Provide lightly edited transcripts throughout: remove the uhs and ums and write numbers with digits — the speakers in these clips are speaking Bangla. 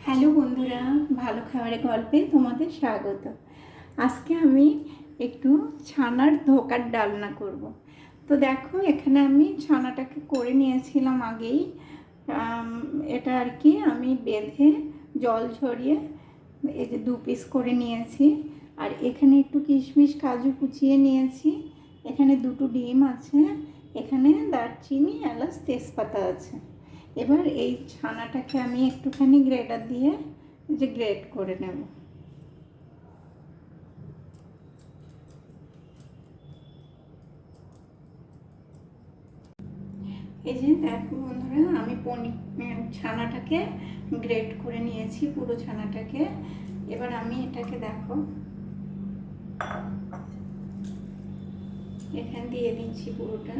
হ্যালো বন্ধুরা, ভালো খাবারের গল্পে তোমাদের স্বাগত। আজকে আমি একটু ছানার ধোকার ডালনা করব। তো দেখো, এখানে আমি ছানাটাকে করে নিয়েছিলাম আগেই। এটা আর কি আমি বেঁধে জল ঝরিয়ে এই যে 2 পিস করে নিয়েছি। আর এখানে একটু কিশমিশ কাজু কুচিয়ে নিয়েছি। এখানে 2টো ডিম আছে। এখানে দারচিনি, এলাচ, তেজপাতা আছে। এবার এই ছানাটাকে আমি একটুখানি গ্রেটার দিয়ে যে গ্রেট করে নেব। এই যে দেখো বন্ধুরা, আমি ছানাটাকে গ্রেট করে নিয়েছি, পুরো ছানাটাকে। এবার আমি এটাকে দেখো এখানে দিয়ে দিচ্ছি পুরোটা।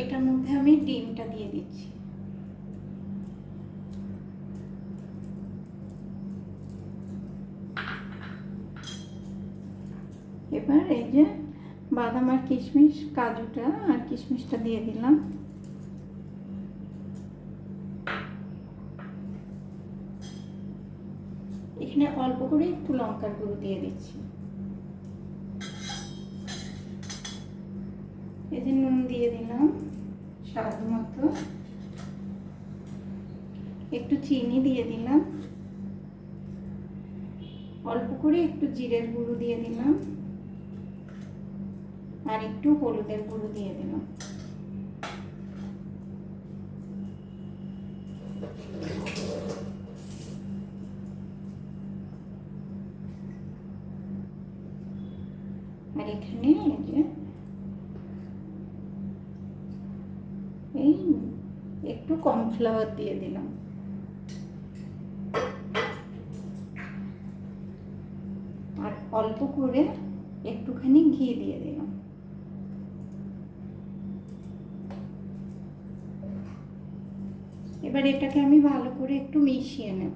এটার মধ্যে আমি ডিমটা দিয়ে দিচ্ছি। এবার এই যে বাদাম আর কিশমিশ, কাজুটা আর কিশমিশটা দিয়ে দিলাম। এখানে অল্প করে একটু লঙ্কার গুঁড়ো দিয়ে দিচ্ছি। এই যে নুন দিয়ে দিলাম স্বাদ মতো, একটু চিনি দিয়ে দিলাম, অল্প করে একটু জিরের গুঁড়ো দিয়ে দিলাম, আর একটু হলুদের গুঁড়ো দিয়ে দিলাম। আর এখানে এই একটু কর্নফ্লাওয়ার দিয়ে দিলাম। আর অল্প করে একটুখানি ঘি দিয়ে দিলাম। এবার এটাকে আমি ভালো করে একটু মিশিয়ে নেব।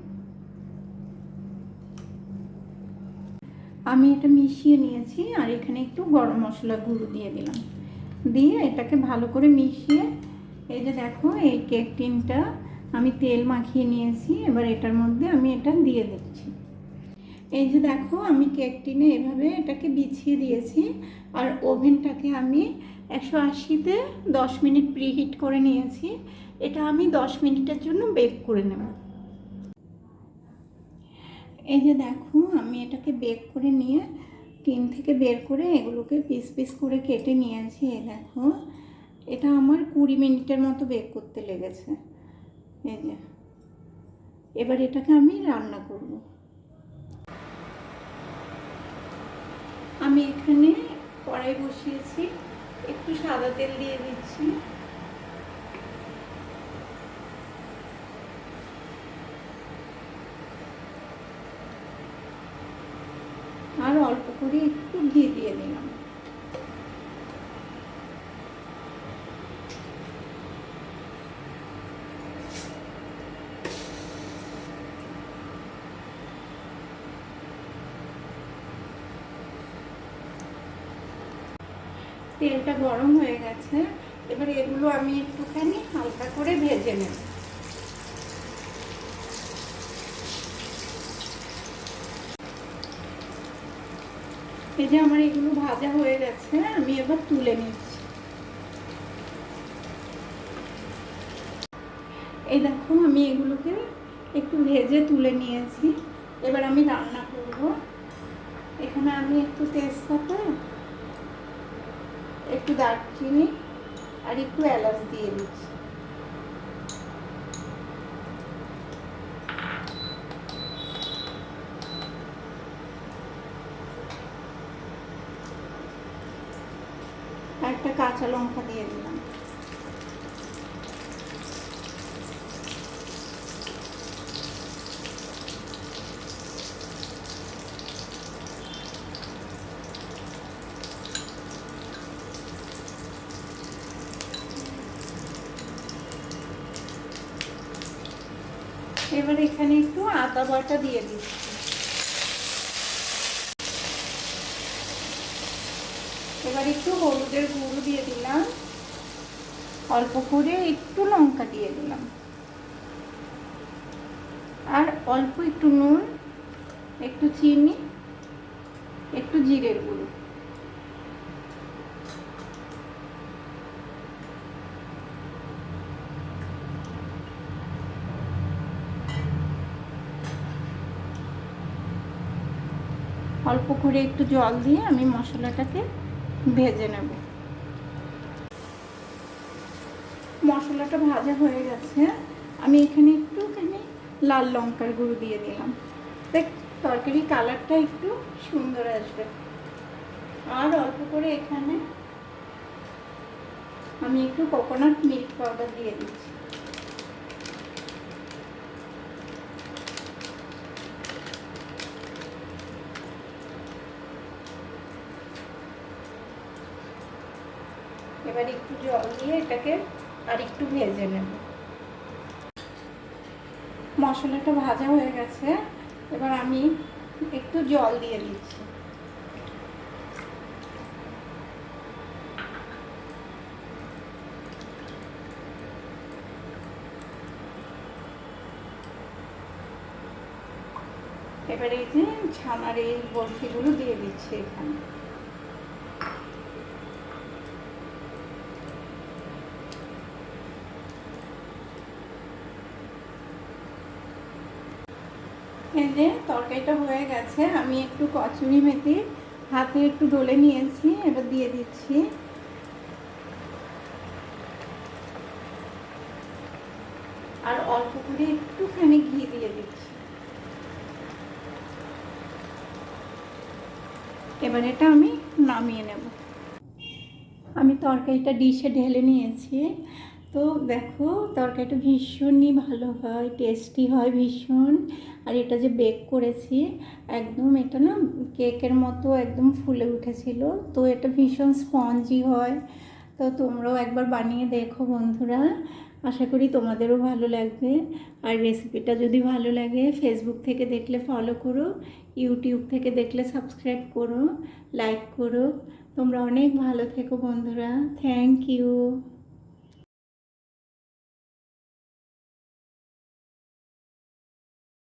আমি এটা মিশিয়ে নিয়েছি। আর এখানে একটু গরম মশলা গুঁড়ো দিয়ে দিলাম। দিয়ে এটাকে ভালো করে মিশিয়ে, এই যে দেখো এই কেক টিনটা আমি তেল মাখিয়ে নিয়েছি। এবার এটার মধ্যে আমি এটা দিয়ে দিচ্ছি। এই যে দেখো, আমি কেক টিনে এভাবে এটাকে বিছিয়ে দিয়েছি। আর ওভেনটাকে আমি 180-তে 10 মিনিট প্রিহিট করে নিয়েছি। এটা আমি 10 মিনিটের জন্য বেক করে নেব। এই যে দেখো, আমি এটাকে বেক করে নিয়ে টিন থেকে বের করে এগুলোকে পিস পিস করে কেটে নিয়েছি। এই দেখো, এটা আমার 20 মিনিটের মতো বেক করতে লেগেছে। এই যে এবার এটাকে আমি রান্না করব। আমি এখানে কড়াই বসিয়েছি, একটু সাদা তেল দিয়ে দিচ্ছি। আর অল্প করে একটু ঘি দিয়ে দিলাম। তেলটা গরম হয়ে গেছে। এবার এগুলো আমি একটুখানি হালকা করে ভেজে নেব। এই যে আমার এগুলো ভাজা হয়ে গেছে, আমি এবার তুলে নিচ্ছি। এই দেখো, আমি এগুলোকে একটু ভেজে তুলে নিয়েছি। এবার আমি রান্না করব। এখানে আমি একটু তেজপাতা, একটু দারচিনি আর একটু এলাচ দিয়ে দিচ্ছি। আর একটা কাঁচা লঙ্কা দিয়ে দিলাম। এবার এখানে একটু আদা বাটা দিয়ে দিচ্ছি। এবার একটু হলুদের গুঁড়ো দিয়ে দিলাম, অল্প করে একটু লঙ্কা দিয়ে দিলাম, আর অল্প একটু নুন, একটু চিনি, একটু জিরের গুঁড়ো। অল্প করে একটু জল দিয়ে আমি মশলাটাকে ভেজে নেব। মশলাটা ভাজা হয়ে গেছে, আমি এখানে একটুখানি লাল লঙ্কার গুঁড়ো দিয়ে দিলাম, দেখ তরকারি কালারটা একটু সুন্দর আসবে। আর অল্প করে এখানে আমি একটু কোকোনাট মিল্ক পাউডার দিয়ে দিচ্ছি। এবার একটু জল দিয়ে এটাকে আর একটু ভেজে নেব। মশলাটা ভাজা হয়ে গেছে, এবার আমি একটু জল দিয়ে দিচ্ছি। এবার এই যে ছানার এই বরফিগুলো দিয়ে দিচ্ছি এখানে। এই যে তরকারিটা হয়ে গেছে, আমি একটু কচুরি মেথি হাতে একটু ডলে নিয়েছি, এবার দিয়ে দিচ্ছি। আর অল্প করে একটুখানি ঘি দিয়ে দিচ্ছি। এবার এটা আমি নামিয়ে নেব। আমি তরকারিটা ডিশে ঢেলে নিয়েছি। তো দেখো তরকারিটা ভীষণই ভালো হয়, টেস্টি হয় ভীষণ। আর এটা যে বেক করেছি একদম, এটা না কেকের মতো একদম ফুলে উঠেছিল। তো এটা ভীষণ স্পঞ্জি হয়। তো তোমরাও একবার বানিয়ে দেখো বন্ধুরা, আশা করি তোমাদেরও ভালো লাগবে। আর রেসিপিটা যদি ভালো লাগে ফেসবুক থেকে দেখলে ফলো করো, ইউটিউব থেকে দেখলে সাবস্ক্রাইব করো, লাইক করো। তোমরা অনেক ভালো থেকো বন্ধুরা, থ্যাংক ইউ।